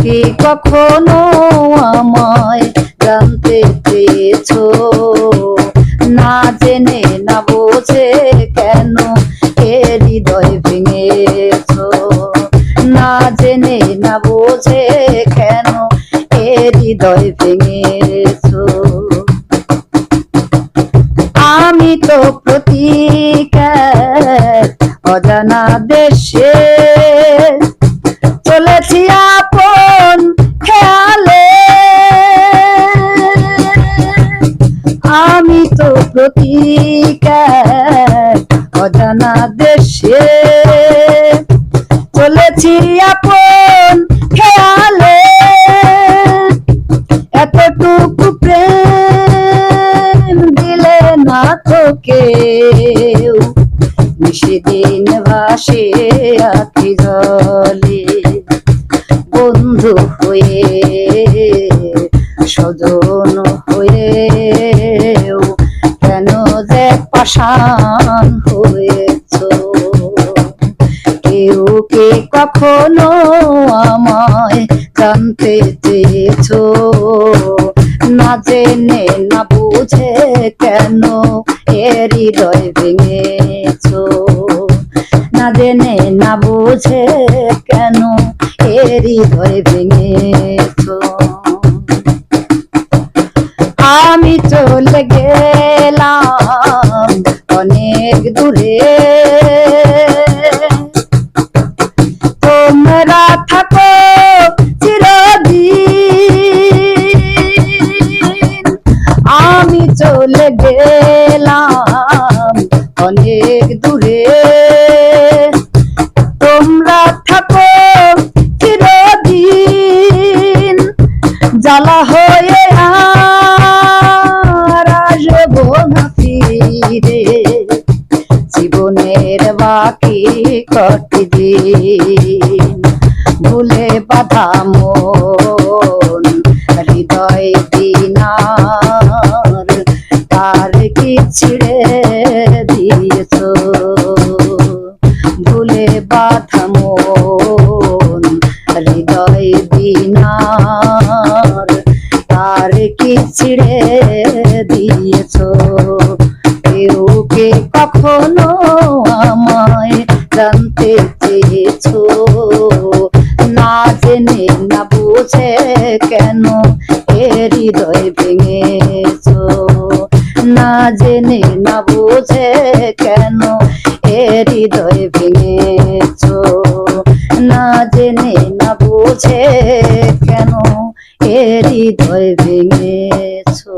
কি কখনো আমায় জানতে চেয়েছো? না জেনে না বুঝে কেন এ হৃদয় ভেঙেছো? না জেনে না বুঝে কেন এ হৃদয় ভেঙেছো? আমি তো প্রতীকের অজানা দেশে চলেছি আপন খেয়ালে। আমি তো প্রতীকের অজানা দেশে চলেছি আপন খেয়ালে। এতটুকু প্রেম দিলে না তো কেউ, নিশিদিন ভাসে আখি জলে। বন্ধু হয়ে স্বজন হয়েও কেন যে পাষাণ হয়েছো? কেউ কি কখনো আমায় জানতে চেয়েছো? না জেনে না বুঝে কেন এ হৃদয় ভেঙেছো? না জেনে না বুঝে কেন এ হৃদয় ভেঙেছো? আমি চলে গেলাম অনেক দূরে, তোমরা থাকো চিরদিন। আমি চলে গেলাম অনেক দূরে, তোমরা থাকো চিরদিন। জ্বালা হয়ে আর আসবো না ফিরে, জীবনের বাকি কটি দিন। ভুলে বাঁধা মন হৃদয় দিনার, তার কি ছিড়ে দিয়েছো? ভুলে বাঁধা মন হৃদয় দিনার, তার কি ছিড়ে দিয়েছো? কেউ কে কখনো আমায় জানতে চেয়েছো? না জেনে না বুঝে কেন এ হৃদয় ভেঙেছো? না জেনে না বুঝে কেন এ হৃদয় ভেঙেছো? না জেনে না বুঝে কেন এ হৃদয় ভেঙেছো?